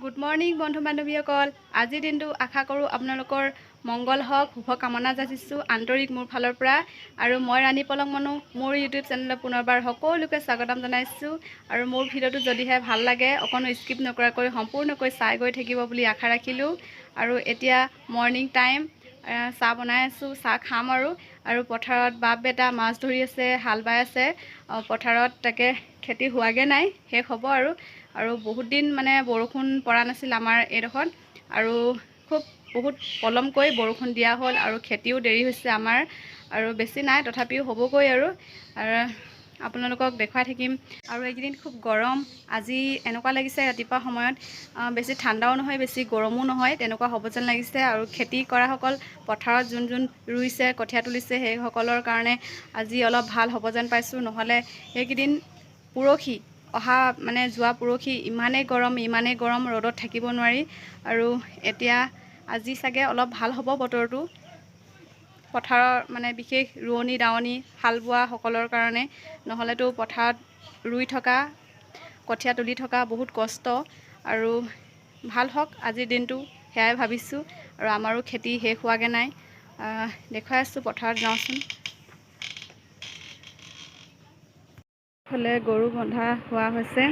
Good morning বন্ধু বান্ধৱীসকল। আজিৰ দিনটো আশা কৰোঁ আপোনালোকৰ মংগল হওক, শুভকামনা যাচিছোঁ আন্তৰিক মোৰ ফালৰ পৰা। আৰু মই ৰাণী পলক মনো মোৰ ইউটিউব চেনেলত পুনৰবাৰ সকলোকে স্বাগতম জনাইছোঁ। আৰু মোৰ ভিডিঅ'টো যদিহে ভাল লাগে অকণো স্কিপ নকৰাকৈ সম্পূৰ্ণকৈ চাই গৈ থাকিব বুলি আশা ৰাখিলোঁ। আৰু এতিয়া মৰ্ণিং টাইম, চাহ বনাই আছোঁ, চাহ খাম আৰু পথাৰত বাপ বেটা মাছ ধৰি আছে, হাল বাই আছে পথাৰত। তাকে খেতি হোৱাগৈ নাই, শেষ হ'ব আৰু বহুত দিন মানে বৰষুণ পৰা নাছিল আমাৰ এইডোখৰত, আৰু বহুত পলমকৈ বৰষুণ দিয়া হ'ল আৰু খেতিও দেৰি হৈছে আমাৰ, আৰু বেছি নাই তথাপিও হ'বগৈ আৰু আপোনালোকক দেখুৱাই থাকিম। আৰু এইকেইদিন খুব গৰম, আজি এনেকুৱা লাগিছে ৰাতিপুৱা সময়ত বেছি ঠাণ্ডাও নহয় বেছি গৰমো নহয়, তেনেকুৱা হ'ব যেন লাগিছে। আৰু খেতি কৰাসকল পথাৰত যোন ৰুইছে কঠীয়া তুলিছে সেইসকলৰ কাৰণে আজি অলপ ভাল হ'ব যেন পাইছোঁ। নহ'লে এইকেইদিন যোৱা পৰহি ইমানেই গৰম ৰ'দত থাকিব নোৱাৰি। আৰু এতিয়া আজি চাগে অলপ ভাল হ'ব বতৰটো পথাৰৰ বিশেষ ৰোৱনী দাৱনী হাল বোৱাসকলৰ কাৰণে। নহ'লেতো পথাৰত ৰুই থকা কঠীয়া তুলি থকা বহুত কষ্ট। আৰু ভাল হওক আজিৰ দিনটো সেয়াই ভাবিছোঁ। আৰু আমাৰো খেতি শেষ হোৱাগৈ নাই, দেখুৱাই আছোঁ। পথাৰত যাওঁচোন। ফালে গৰু বন্ধা হোৱা হৈছে।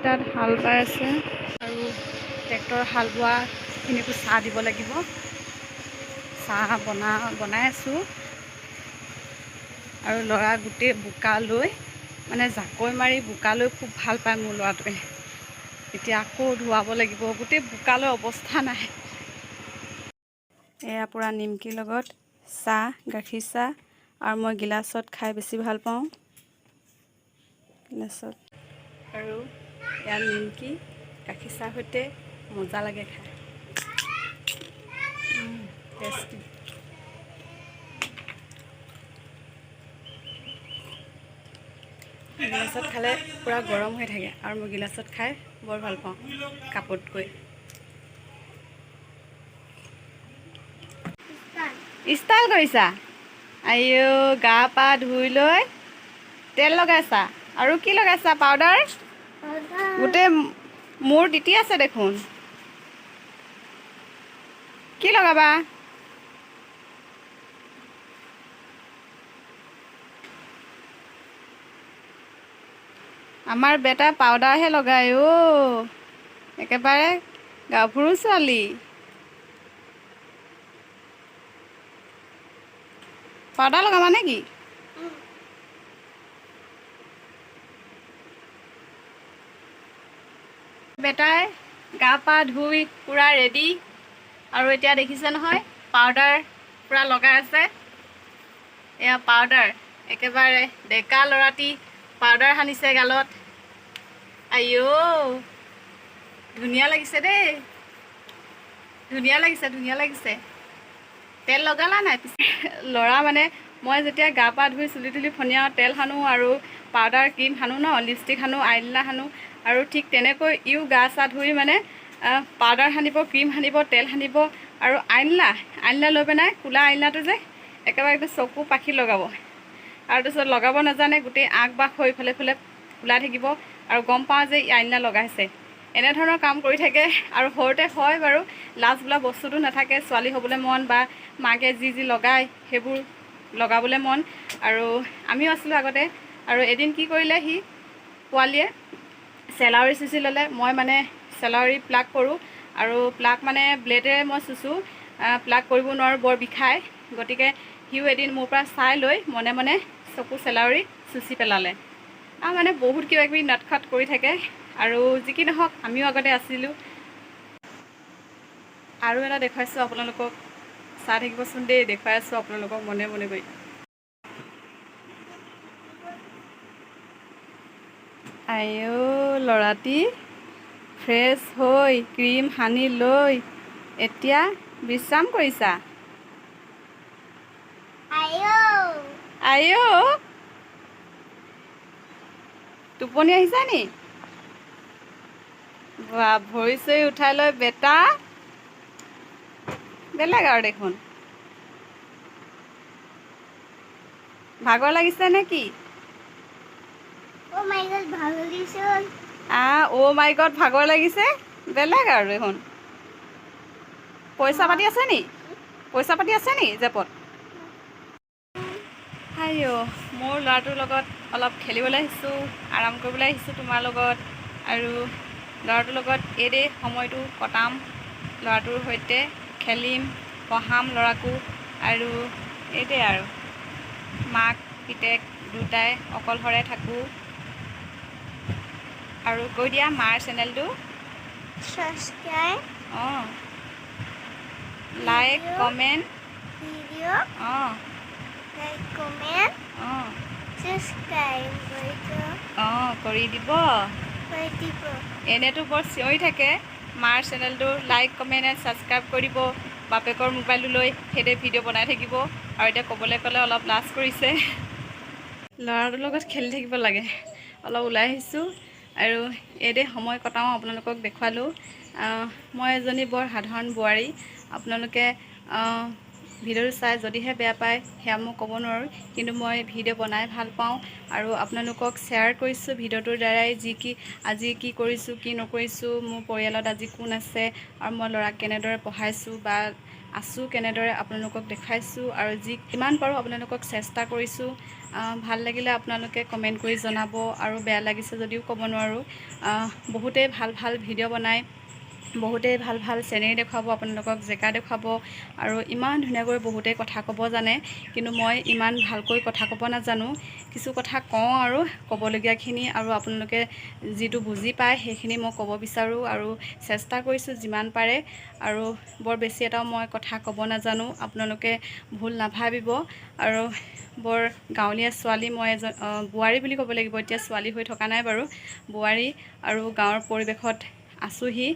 তাত হাল বাই আছে আৰু ট্ৰেক্টৰ হাল বোৱাখিনিকো চাহ দিব লাগিব। চাহ বনাই আছোঁ। আৰু ল'ৰা গোটেই বোকালৈ জাকৈ মাৰি বোকালৈ খুব ভাল পায় মোৰ ল'ৰাটোৱে। এতিয়া আকৌ ধুৱাব লাগিব, গোটেই বোকালৈ অৱস্থা নাই। এয়া পূৰা নিমকিৰ লগত চাহ, গাখীৰ চাহ, আৰু মই গিলাচত খাই বেছি ভাল পাওঁ, গিলাচত। আৰু এয়া নিমকি গাখীৰ চাহ সৈতে মজা লাগে খাই, টেষ্টি। গিলাচত খালে পূৰা গৰম হৈ থাকে, আৰু মই গিলাচত খাই বৰ ভাল পাওঁ কাপতকৈ। ষ্টাইল কৰিছা? আইও, গা পা ধুই লৈ তেল লগাইছা, আৰু কি লগাইছা? পাউডাৰ? গোটেই মূৰ তিতি আছে দেখোন। কি লগাবা? আমাৰ বেটা পাউডাৰহে লগায় একেবাৰে গাভৰু ছোৱালী। পাউডাৰ লগাবা নেকি? বেটাই গা পা ধুই পূৰা ৰেডি, আৰু এতিয়া দেখিছে নহয় পাউডাৰ পূৰা লগাই আছে। এয়া পাউডাৰ, একেবাৰে ডেকা ল'ৰাটি পাউডাৰ সানিছে গালত। আইও, ধুনীয়া লাগিছে দেই, ধুনীয়া লাগিছে। তেল লগালা নাই পিছে? ল'ৰা মই যেতিয়া গা পা ধুই চুলি তুলি ফনিয়াওঁ, তেল সানো আৰু পাউডাৰ ক্ৰীম সানো ন, লিপষ্টিক সানো, আইলিনা সানো, আৰু ঠিক তেনেকৈ ইও গা চা ধুই পাউডাৰ সানিব, ক্ৰীম সানিব, তেল সানিব, আৰু আইলিনা লৈ পেলাই ক'লা আইলিনাটো যে একেবাৰে একদম চকু পাখি লগাব। আৰু তাৰপিছত লগাব নাজানে, গোটেই আগ বাগ হৈ ইফালে সিফালে ওলাই থাকিব, আৰু গম পাওঁ যে আইলিনা লগাইছে। এনেধৰণৰ কাম কৰি থাকে। আৰু সৰুতে হয় বাৰু, লাজ বোলা বস্তুটো নাথাকে, ছোৱালী হ'বলৈ মন বা মাকে যি লগায় সেইবোৰ লগাবলৈ মন। আৰু আমিও আছিলোঁ আগতে। আৰু এদিন কি কৰিলে, সি পোৱালীয়ে চেলাউৰি চুচি ল'লে। মই চেলাউৰি প্লাগ কৰোঁ, আৰু প্লাগ ব্লেডেৰে মই চুচোঁ, প্লাগ কৰিব নোৱাৰোঁ, বৰ বিষায়। গতিকে সিও এদিন মোৰ পৰা চাই লৈ মনে মনে চকু চেলাউৰি চুচি পেলালে। আৰু বহুত কিবা কিবি নটখট কৰি থাকে। আৰু যি কি নহওক, আমিও আগতে আছিলোঁ। আৰু এটা দেখুৱাইছোঁ আপোনালোকক, চাই থাকিবচোন দেই, দেখুৱাই আছোঁ আপোনালোকক মনে মনে গৈ। আইও, ল'ৰাটি ফ্ৰেছ হৈ ক্ৰীম সানি লৈ এতিয়া বিশ্ৰাম কৰিছা? আইও, টোপনি আহিছা নি? ভৰি চৰি উঠাই লৈ বেটা বেলেগ আৰু দেখোন। ভাগৰ লাগিছে নে কি? Oh my god, ভাগৰ লাগিছে। অ' মাই গড ভাগৰ লাগিছে বেলেগ আৰু দেখোন পইচা পাতি আছে নি জেপত হাইঅ মোৰ ল'ৰাটোৰ লগত অলপ খেলিবলৈ আহিছোঁ আৰাম কৰিবলৈ আহিছোঁ তোমাৰ লগত আৰু ল'ৰাটোৰ লগত এইদে সময়টো কটাম ল'ৰাটোৰ সৈতে খেলিম পঢ়াম ল'ৰাকো আৰু এইদে আৰু মাক পিতেক দুটাই অকলশৰে থাকোঁ আৰু কৈ দিয়া মাৰ চেনেলটো Subscribe, অঁ লাইক কমেণ্ট video, অঁ like, comment, অঁ subscribe কৰি দিব কৰি দিব। এনেতো বৰ চিঞৰি থাকে মাৰ চেনেলটো লাইক কমেণ্ট এণ্ড ছাবস্ক্ৰাইব কৰি দিব বাপেকৰ মোবাইলটো লৈ সেইদে ভিডিঅ' বনাই থাকিব আৰু এতিয়া ক'বলৈ ক'লে অলপ লাজ কৰিছে ল'ৰাটোৰ লগত খেলি থাকিব লাগে অলপ ওলাই আহিছোঁ আৰু এইদে সময় কটাওঁ আপোনালোকক দেখুৱালোঁ মই এজনী বৰ সাধাৰণ বোৱাৰী আপোনালোকে ভিডিঅ'টো চাই যদিহে বেয়া পায় সেয়া মই ক'ব নোৱাৰোঁ কিন্তু মই ভিডিঅ' বনাই ভাল পাওঁ আৰু আপোনালোকক শ্বেয়াৰ কৰিছোঁ ভিডিঅ'টোৰ দ্বাৰাই আজি কি কৰিছোঁ কি নকৰিছোঁ মোৰ পৰিয়ালত আজি কোন আছে আৰু মই ল'ৰাক কেনেদৰে পঢ়াইছোঁ বা আছোঁ কেনেদৰে আপোনালোকক দেখাইছোঁ আৰু যিমান পাৰোঁ আপোনালোকক চেষ্টা কৰিছোঁ ভাল লাগিলে আপোনালোকে কমেণ্ট কৰি জনাব আৰু বেয়া লাগিছে যদিও ক'ব নোৱাৰোঁ বহুতেই ভাল ভাল ভিডিঅ' বনায় বহুতেই ভাল ভাল চেনেৰি দেখুৱাব আপোনালোকক জেগা দেখুৱাব আৰু ইমান ধুনীয়াকৈ বহুতেই কথা ক'ব জানে কিন্তু মই ইমান ভালকৈ কথা ক'ব নাজানো কিছু কথা কওঁ আৰু ক'বলগীয়াখিনি আৰু আপোনালোকে যিটো বুজি পায় সেইখিনি মই ক'ব বিচাৰোঁ আৰু চেষ্টা কৰিছোঁ যিমান পাৰে আৰু বৰ বেছি এটাও মই কথা ক'ব নাজানো আপোনালোকে ভুল নাভাবিব আৰু বৰ গাঁৱলীয়া ছোৱালী মই বোৱাৰী বুলি ক'ব লাগিব এতিয়া ছোৱালী হৈ থকা নাই বাৰু বোৱাৰী আৰু গাঁৱৰ পৰিৱেশত আছোঁহি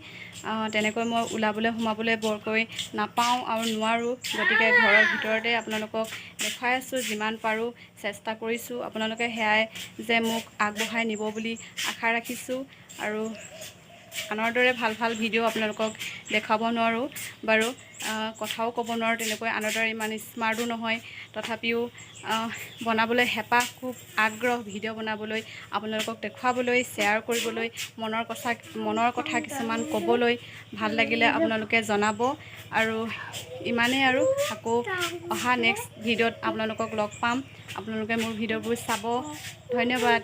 তেনেকৈ মই ওলাবলৈ সোমাবলৈ বৰকৈ নাপাওঁ আৰু নোৱাৰোঁ গতিকে ঘৰৰ ভিতৰতে আপোনালোকক দেখুৱাই আছোঁ যিমান পাৰোঁ চেষ্টা কৰিছোঁ আপোনালোকে সেয়াই যে মোক আগবঢ়াই নিব বুলি আশা ৰাখিছোঁ আৰু আনৰ দৰে ভাল ভাল ভিডিঅ' আপোনালোকক দেখাব নোৱাৰোঁ বাৰু কথাও ক'ব নোৱাৰোঁ তেনেকৈ আনৰ দৰে ইমান স্মাৰ্টো নহয় তথাপিও বনাবলৈ হেঁপাহ খুব আগ্ৰহ ভিডিঅ' বনাবলৈ আপোনালোকক দেখুৱাবলৈ শ্বেয়াৰ কৰিবলৈ মনৰ কথা কিছুমান ক'বলৈ ভাল লাগিলে আপোনালোকে জনাব আৰু ইমানেই আৰু আকৌ অহা নেক্সট ভিডিঅ'ত আপোনালোকক লগ পাম আপোনালোকে মোৰ ভিডিঅ'বোৰ চাব ধন্যবাদ